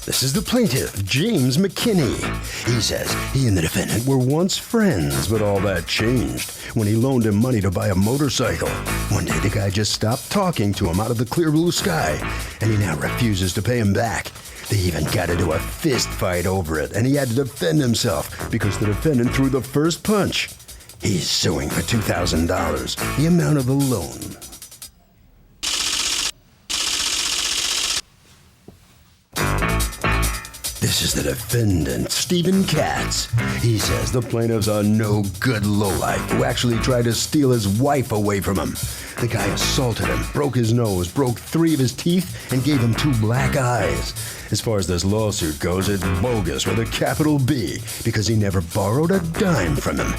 This is the plaintiff, James McKinney. He says he and the defendant were once friends, but all that changed when he loaned him money to buy a motorcycle. One day, the guy just stopped talking to him out of the clear blue sky, and he now refuses to pay him back. They even got into a fist fight over it, and he had to defend himself because the defendant threw the first punch. He's suing for $2,000, the amount of the loan. This is the defendant, Stephen Katz. He says the plaintiff's a no-good lowlife who actually tried to steal his wife away from him. The guy assaulted him, broke his nose, broke 3 of his teeth, and gave him 2 black eyes. As far as this lawsuit goes, it's bogus with a capital B because he never borrowed a dime from him.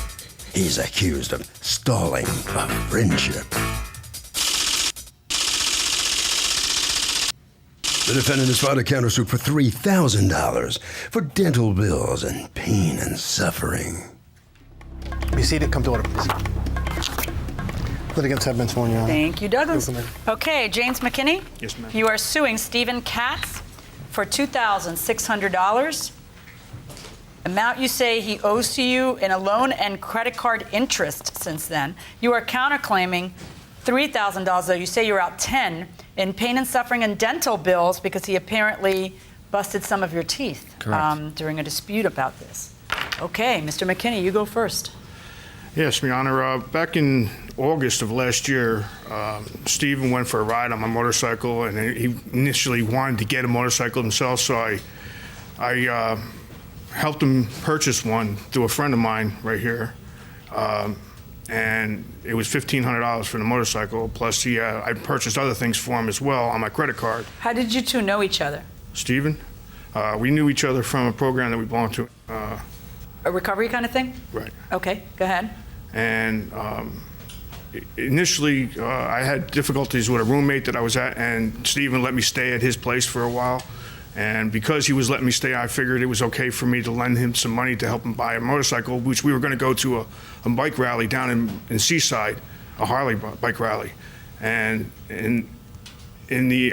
He's accused of stalling a friendship. The defendant has filed a countersuit for $3,000 for dental bills and pain and suffering. Be seated. Come to order, please. Litigants have been sworn, Your Honor. Thank you, Douglas. Okay, James McKinney. Yes, ma'am. You are suing Stephen Katz for $2,600. Amount you say he owes to you in a loan and credit card interest since then. You are counterclaiming $3,000, though you say you're out $10,000 in pain and suffering and dental bills because he apparently busted some of your teeth during a dispute about this. Okay, Mr. McKinney, you go first. Yes, Your Honor. Back in August of last year, Stephen went for a ride on my motorcycle, and he initially wanted to get a motorcycle himself, so I helped him purchase one through a friend of mine right here. And it was $1,500 for the motorcycle, plus I purchased other things for him as well on my credit card. How did you two know each other? Stephen, we knew each other from a program that we belonged to. A recovery kind of thing? Right. Okay, go ahead. And initially, I had difficulties with a roommate that I was at, and Stephen let me stay at his place for a while. And because he was letting me stay, I figured it was okay for me to lend him some money to help him buy a motorcycle, which we were going to go to a bike rally down in Seaside, a Harley bike rally. And in the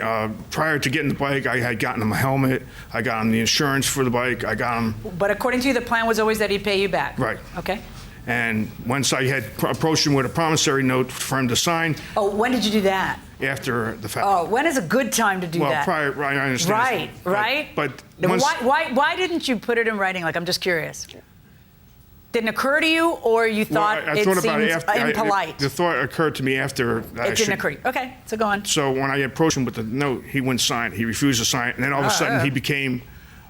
prior to getting the bike, I had gotten him a helmet, I got him the insurance for the bike, I got him... But according to you, the plan was always that he'd pay you back? Right. Okay. And once I had approached him with a promissory note for him to sign... Oh, when did you do that? After the fact. Oh, when is a good time to do that? Well, prior, I understand. Right. But once... why didn't you put it in writing? Like, I'm just curious. Didn't occur to you, or you thought I thought about seemed impolite? The thought occurred to me after. It didn't occur. Okay, so go on. So when I approached him with the note, he wouldn't sign it. He refused to sign it, and then all of a sudden he became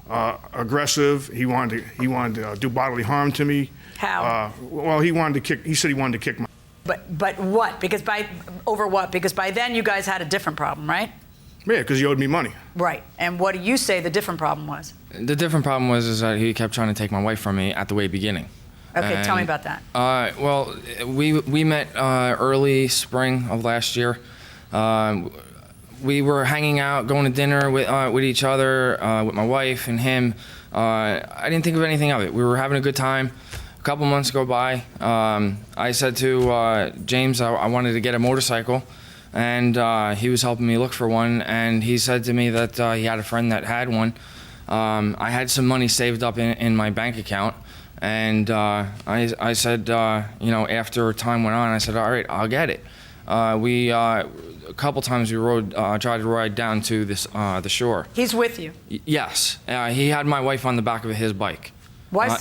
aggressive. He wanted to do bodily harm to me. How? Well, he said he wanted to kick my... But what? Over what? Because by then you guys had a different problem, right? Yeah, because he owed me money. Right. And what do you say the different problem was? The different problem was that he kept trying to take my wife from me at the way beginning. Okay, tell me about that. Well, we met early spring of last year. We were hanging out, going to dinner with each other, with my wife and him. I didn't think of anything of it. We were having a good time. A couple months go by. I said to James I wanted to get a motorcycle, and he was helping me look for one, and he said to me that he had a friend that had one. I had some money saved up in my bank account, and I said, after time went on, I said, all right, I'll get it. A couple times we tried to ride down to the shore. He's with you? Yes. He had my wife on the back of his bike. Why?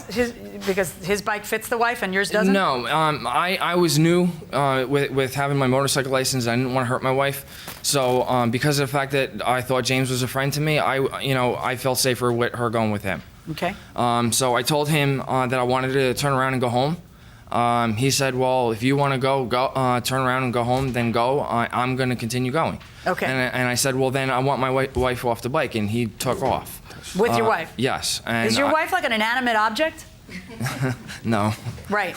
Because his bike fits the wife and yours doesn't? No, I was new with having my motorcycle license. I didn't want to hurt my wife, so because of the fact that I thought James was a friend to me, I felt safer with her going with him. Okay. So I told him that I wanted to turn around and go home. He said, "Well, if you want to go turn around and go home, then go. I'm going to continue going." Okay. And I said, "Well, then I want my wife off the bike," and he took off. With your wife? Yes. And is your wife like an inanimate object? No. Right.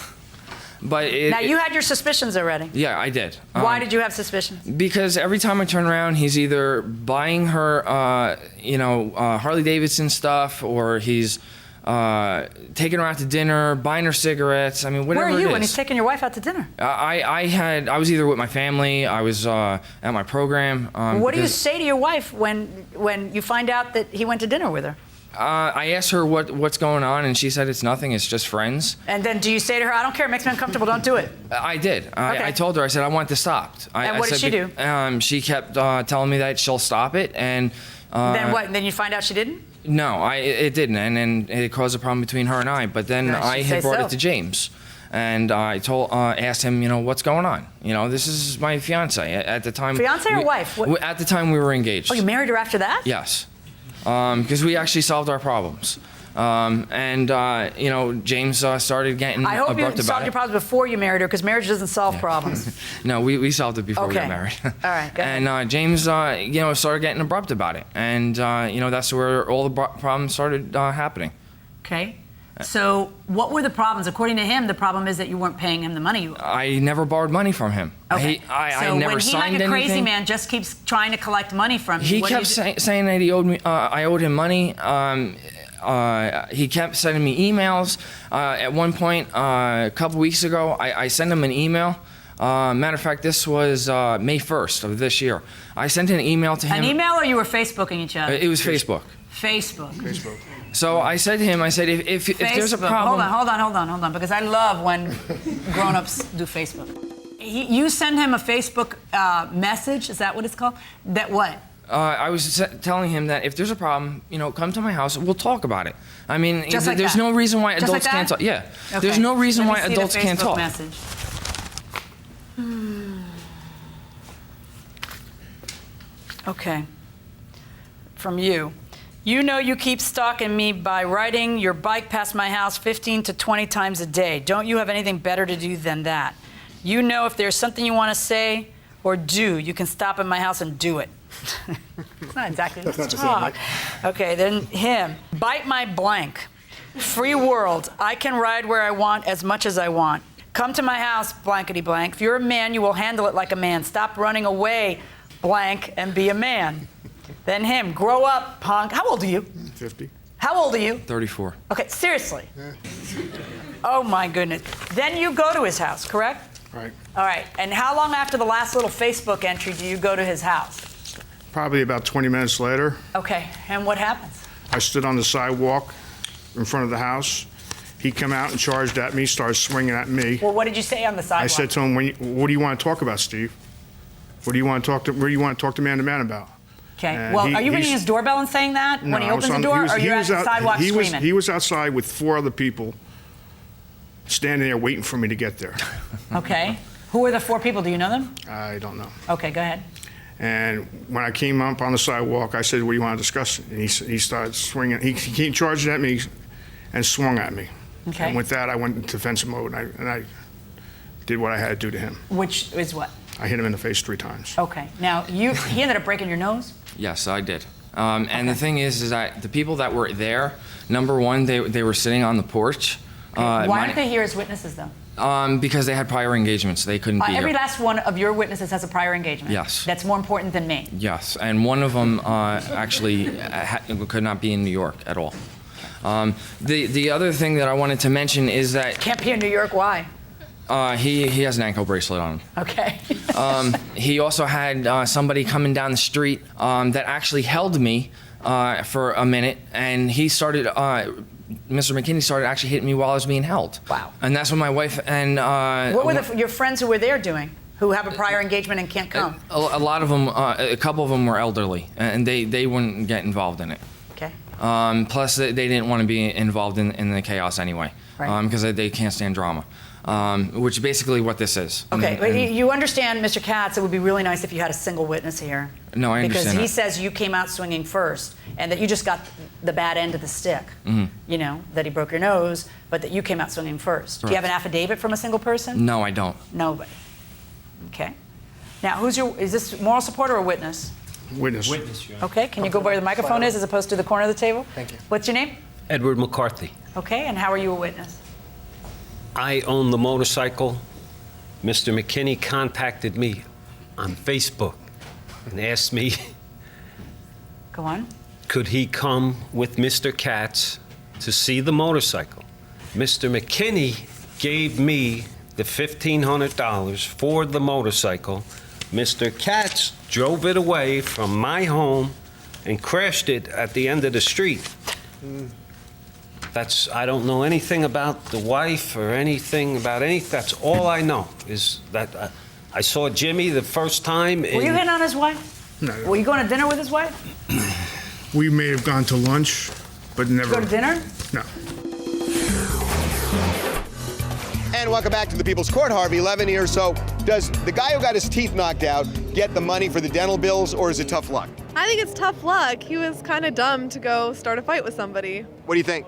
But now, you had your suspicions already. Yeah, I did. Why did you have suspicions? Because every time I turn around, he's either buying her, Harley Davidson stuff, or he's taking her out to dinner, buying her cigarettes. I mean, whatever Where are you it when is. he's taking your wife out to dinner? I was either with my family, I was at my program. What do you because, say to your wife when you find out that he went to dinner with her? I asked her what's going on, and she said it's nothing. It's just friends. And then do you say to her, I don't care, it makes me uncomfortable, don't do it? I did. Okay. I told her. I said I want this stopped. And what did she do? She kept telling me that she'll stop it, and Then what? Then you find out she didn't? no, it didn't, and then it caused a problem between her and I. But then Yeah, I she'd had say brought so. it to James, and I asked him, what's going on? This is my fiance at the time. Fiance or wife? What- At the time we were engaged. Oh, you married her after that? Yes, because we actually solved our problems. James started getting I hope you abrupt solved about your it. problems before you married her, because marriage doesn't solve problems. No, we solved it before we Okay. got married. All right, go ahead. And James, started getting abrupt about it, and that's where all the problems started happening. Okay. So what were the problems? According to him, the problem is that you weren't paying him the money. I never borrowed money from him. Okay. I So never when he, signed like a anything. crazy man, just keeps trying to collect money from you, He what do kept you do? saying that he owed me. I owed him money. He kept sending me emails. At one point, a couple weeks ago, I sent him an email. Matter of fact, this was May 1st of this year. I sent an email to him. An email, or you were Facebooking each other? It was Facebook. Facebook. So I said to him, I said, if there's a Facebook. problem. Hold on, because I love when grown-ups do Facebook. You send him a Facebook message, is that what it's called? That what? I was telling him that if there's a problem, come to my house, we'll talk about it. I mean, Just like there's that? no reason why Just like adults can't that? talk. Yeah, Okay. there's no reason Let me why see adults the can't Facebook talk. Message. Okay. From you. You know you keep stalking me by riding your bike past my house 15 to 20 times a day. Don't you have anything better to do than that? You know if there's something you want to say or do, you can stop at my house and do it. It's not exactly That's not this the same, talk. Mike. Okay, then him. Bite my blank. Free world. I can ride where I want as much as I want. Come to my house, blankety blank. If you're a man, you will handle it like a man. Stop running away, blank, and be a man. Then him. Grow up, punk. How old are you? 50. How old are you? 34. Okay, seriously. Oh my goodness. Then you go to his house, correct? Right. All right. And how long after the last little Facebook entry do you go to his house? Probably about 20 minutes later, Okay. And what happens? I stood on the sidewalk in front of the house. He came out and charged at me, started swinging at me. Well, what did you say on the sidewalk? I said to him, what do you want to talk about, Steve? What do you want to talk to man about? Okay. And Well, he- are you ringing he's- his doorbell and saying that when he I was opens the on- door, he was- or he you're at was the out- sidewalk he was- screaming? He was outside with 4 other people standing there waiting for me to get there. Okay. Who are the 4 people? Do you know them? I don't know. Okay, go ahead. And when I came up on the sidewalk, I said, what do you want to discuss? And he started swinging. He came charging at me and swung at me. Okay. And with that, I went into defensive mode, and I did what I had to do to him. Which is what? I hit him in the face 3 times. Okay. Now, he ended up breaking your nose? Yes, I did. And the thing is that the people that were there, number one, they were sitting on the porch. Why aren't they here as witnesses, though? Because they had prior engagements. They couldn't be Every here. last one of your witnesses has a prior engagement. Yes. That's more important than me. Yes, and one of them actually could not be in New York at all. The other thing that I wanted to mention is that Can't be in New York. Why? he has an ankle bracelet on him. Okay. He also had somebody coming down the street that actually held me for a minute, and he started. Mr. McKinney started actually hitting me while I was being held. Wow. And that's when my wife and What were your friends who were there doing, who have a prior engagement and can't come? a lot of them, a couple of them were elderly, and they wouldn't get involved in it. Okay. Plus, they didn't want to be involved in the chaos anyway, Right. because they can't stand drama, which is basically what this is. Okay, but And- you understand, Mr. Katz, it would be really nice if you had a single witness here. No, I Because understand he that. says you came out swinging first, and that you just got the bad end of the stick. Mm-hmm. You know, that he broke your nose, but that you came out swinging first. Do you have an affidavit from a single person? No, I don't. Nobody. Okay. Now, is this moral support or a witness? Witness. Okay, can you go where the microphone is as opposed to the corner of the table? Thank you. What's your name? Edward McCarthy. Okay, and how are you a witness? I own the motorcycle. Mr. McKinney contacted me on Facebook and asked me Go on. could he come with Mr. Katz to see the motorcycle. Mr. McKinney gave me the $1,500 for the motorcycle. Mr. Katz drove it away from my home and crashed it at the end of the street. I don't know anything about the wife or anything about anything. That's all I know is that I saw Jimmy the first time. Were you hitting on his wife? No. Were you going to dinner with his wife? We may have gone to lunch, but never. Go to dinner? No. And welcome back to the People's Court. Harvey Levin here. So, does the guy who got his teeth knocked out get the money for the dental bills, or is it tough luck? I think it's tough luck. He was kind of dumb to go start a fight with somebody. What do you think?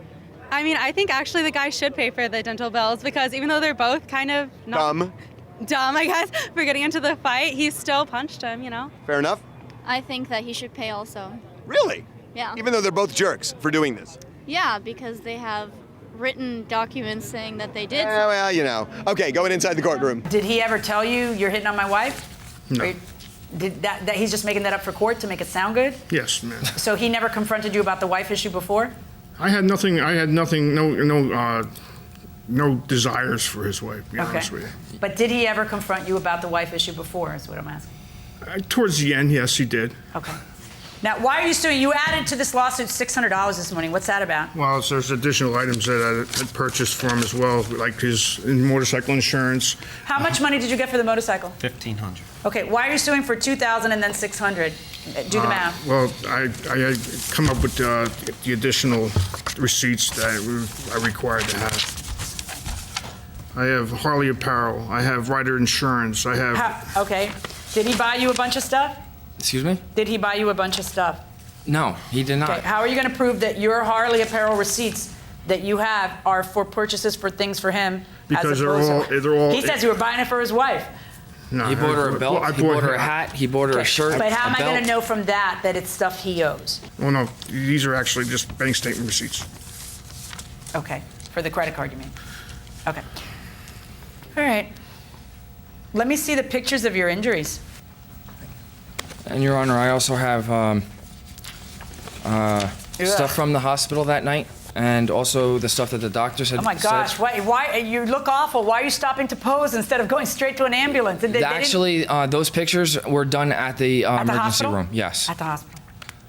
I mean, I think actually the guy should pay for the dental bills because even though they're both kind of Dumb. dumb, I guess, for getting into the fight, he still punched him, you know? Fair enough. I think that he should pay also. Really? Yeah. Even though they're both jerks for doing this. Yeah, because they have written documents saying that they did. Well, you know. Okay, going inside the courtroom. Did he ever tell you you're hitting on my wife? No. Or did that he's just making that up for court to make it sound good? Yes, ma'am. So he never confronted you about the wife issue before? I had nothing. No desires for his wife. To be honest with you. But did he ever confront you about the wife issue before? Is what I'm asking. Towards the end, yes, he did. Okay. Now, why are you suing? You added to this lawsuit $600 this morning. What's that about? Well, there's additional items that I had purchased for him as well, like his motorcycle insurance. How much money did you get for the motorcycle? $1,500. Okay, why are you suing for $2,000 and then $600? Do the math. Well, I had come up with the additional receipts that I required to have. I have Harley apparel. I have rider insurance. I have. Okay. Did he buy you a bunch of stuff? Excuse me? Did he buy you a bunch of stuff? No, he did not. Okay. How are you going to prove that your Harley apparel receipts that you have are for purchases for things for him? Because they're all. He says you were buying it for his wife. No, He bought her a belt, he bought her a hat, he bought her a shirt, But how am a I going belt. to know from that it's stuff he owes? Well, no, these are actually just bank statement receipts. Okay. For the credit card, you mean? Okay. All right. Let me see the pictures of your injuries. And Your Honor, I also have stuff from the hospital that night, and also the stuff that the doctors had Oh my gosh, said. why you look awful. Why are you stopping to pose instead of going straight to an ambulance? They didn't- Actually, those pictures were done at the at the emergency hospital? room. Yes. At the hospital.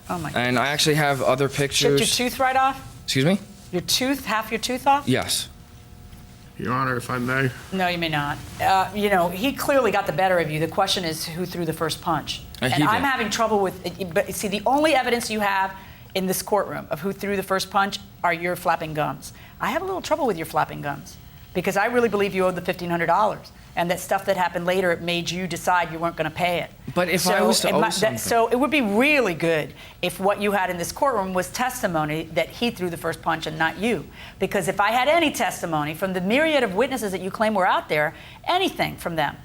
Oh my god. And I actually have other Chipped pictures. your tooth right off? Excuse me? Your tooth, half your tooth off? Yes. Your Honor, if I may. No, you may not. He clearly got the better of you. The question is who threw the first punch. He And I'm did. having trouble with it. But see, the only evidence you have in this courtroom of who threw the first punch are your flapping gums. I have a little trouble with your flapping gums because I really believe you owed the $1,500. And that stuff that happened later, it made you decide you weren't going to pay it. But if I was to owe something. So it would be really good if what you had in this courtroom was testimony that he threw the first punch and not you. Because if I had any testimony from the myriad of witnesses that you claim were out there, anything from them,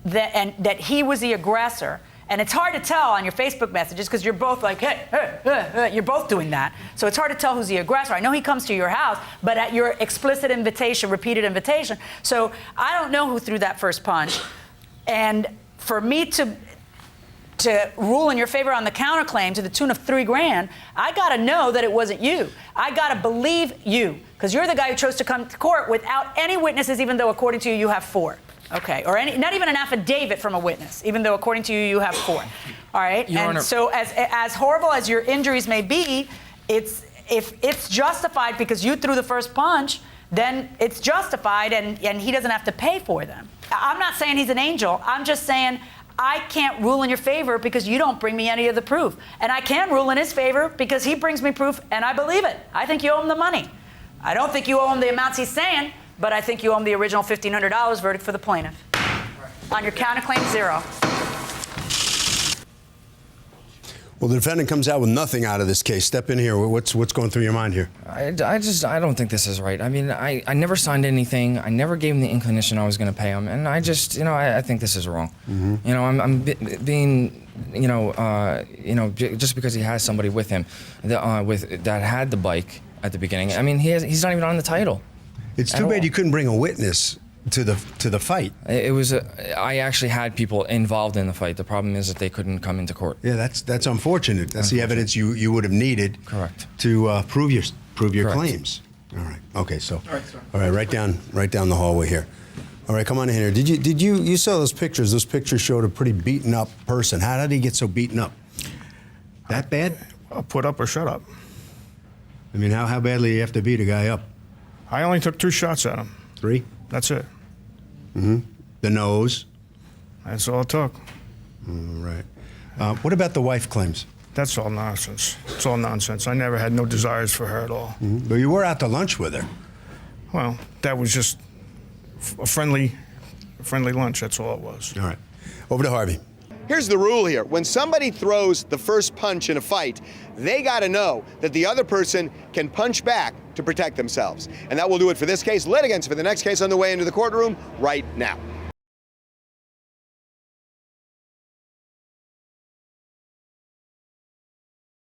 that he was the aggressor. And it's hard to tell on your Facebook messages because you're both like, hey, you're both doing that. So it's hard to tell who's the aggressor. I know he comes to your house, but at your explicit invitation, repeated invitation. So I don't know who threw that first punch. And for me to rule in your favor on the counterclaim to the tune of $3,000, I got to know that it wasn't you. I got to believe you because you're the guy who chose to come to court without any witnesses, even though according to you have 4. Okay, or not even an affidavit from a witness, even though according to you have 4. All right, Your Honor. So as horrible as your injuries may be, if it's justified because you threw the first punch, then it's justified and he doesn't have to pay for them. I'm not saying he's an angel. I'm just saying I can't rule in your favor because you don't bring me any of the proof. And I can rule in his favor because he brings me proof and I believe it. I think you owe him the money. I don't think you owe him the amounts he's saying, but I think you owe him the original $1,500 verdict for the plaintiff. On your counterclaim, 0. Well, the defendant comes out with nothing out of this case. Step in here. What's going through your mind here? I don't think this is right. I mean, I never signed anything. I never gave him the inclination I was going to pay him. And I think this is wrong. Mm-hmm. I'm being, just because he has somebody with him that had the bike at the beginning. I mean, he's not even on the title. It's too bad you couldn't bring a witness to the fight. I actually had people involved in the fight. The problem is that they couldn't come into court. Yeah, that's unfortunate. That's the evidence you would have needed. Correct. To prove prove your Correct. claims. All right. Okay. So. All right. Right down the hallway here. All right. Come on in here. Did you saw those pictures? Those pictures showed a pretty beaten up person. How did he get so beaten up? That bad? Put up or shut up. I mean, how badly do you have to beat a guy up? I only took 2 shots at him. 3? That's it. The nose. That's all it took. All right. What about the wife claims? That's all nonsense. It's all nonsense. I never had no desires for her at all. But you were out to lunch with her. Well, that was just a friendly lunch. That's all it was. All right. Over to Harvey. Here's the rule here. When somebody throws the first punch in a fight, they got to know that the other person can punch back to protect themselves. And that will do it for this case. Litigants for the next case on the way into the courtroom right now.